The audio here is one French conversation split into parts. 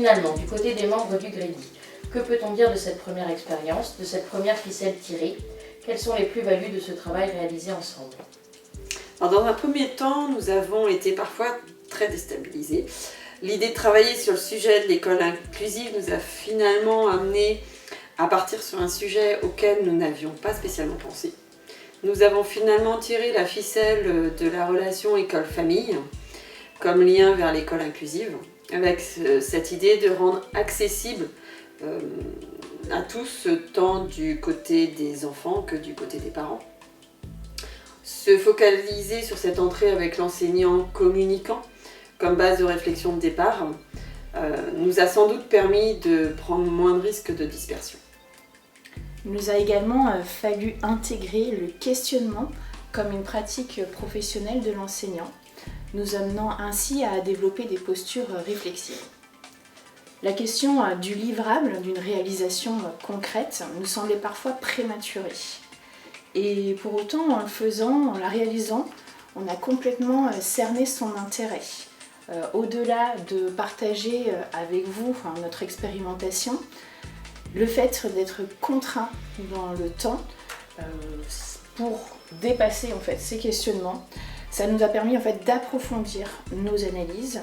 finalement, du côté des membres du Grédy, que peut-on dire de cette première expérience, de cette première ficelle tirée? Quelles sont les plus-values de ce travail réalisé ensemble? Alors, dans un premier temps, nous avons été parfois très déstabilisés. L'idée de travailler sur le sujet de l'école inclusive nous a finalement amené à partir sur un sujet auquel nous n'avions pas spécialement pensé. Nous avons finalement tiré la ficelle de la relation école-famille comme lien vers l'école inclusive, avec cette idée de rendre accessible à tous, tant du côté des enfants que du côté des parents. Se focaliser sur cette entrée avec l'enseignant communicant comme base de réflexion de départ nous a sans doute permis de prendre moins de risques de dispersion. Il nous a également fallu intégrer le questionnement comme une pratique professionnelle de l'enseignant, nous amenant ainsi à développer des postures réflexives. La question du livrable, d'une réalisation concrète, nous semblait parfois prématurée. Et pour autant, en le faisant, en la réalisant, on a complètement cerné son intérêt. Au-delà de partager avec vous notre expérimentation, le fait d'être contraint dans le temps pour dépasser ces questionnements, ça nous a permis d'approfondir nos analyses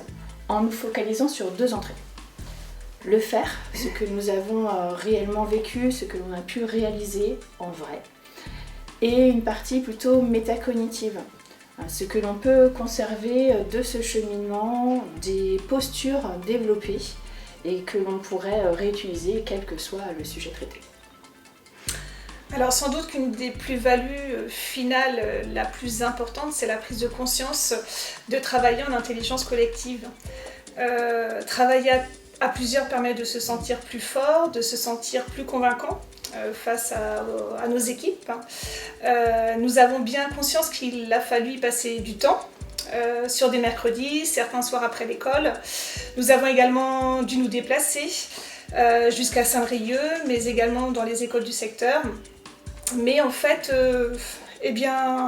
en nous focalisant sur deux entrées. Le faire, ce que nous avons réellement vécu, ce que l'on a pu réaliser en vrai, et une partie plutôt métacognitive, ce que l'on peut conserver de ce cheminement, des postures développées et que l'on pourrait réutiliser quel que soit le sujet traité. Alors sans doute qu'une des plus-values finales la plus importante, c'est la prise de conscience de travailler en intelligence collective. Travailler à plusieurs permet de se sentir plus fort, de se sentir plus convaincant face à nos équipes. Nous avons bien conscience qu'il a fallu y passer du temps, sur des mercredis, certains soirs après l'école. Nous avons également dû nous déplacer jusqu'à Saint-Brieuc, mais également dans les écoles du secteur. Mais en fait, le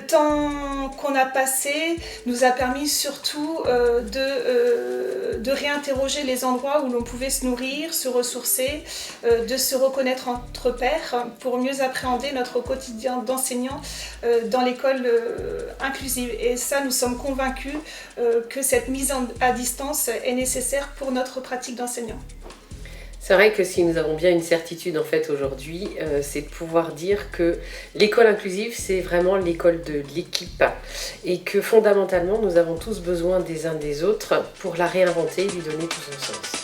temps qu'on a passé nous a permis surtout de réinterroger les endroits où l'on pouvait se nourrir, se ressourcer, de se reconnaître entre pairs pour mieux appréhender notre quotidien d'enseignant dans l'école inclusive. Et ça, nous sommes convaincus que cette mise à distance est nécessaire pour notre pratique d'enseignant. C'est vrai que si nous avons bien une certitude aujourd'hui, c'est de pouvoir dire que l'école inclusive, c'est vraiment l'école de l'équipe et que fondamentalement, nous avons tous besoin des uns des autres pour la réinventer et lui donner tout son sens.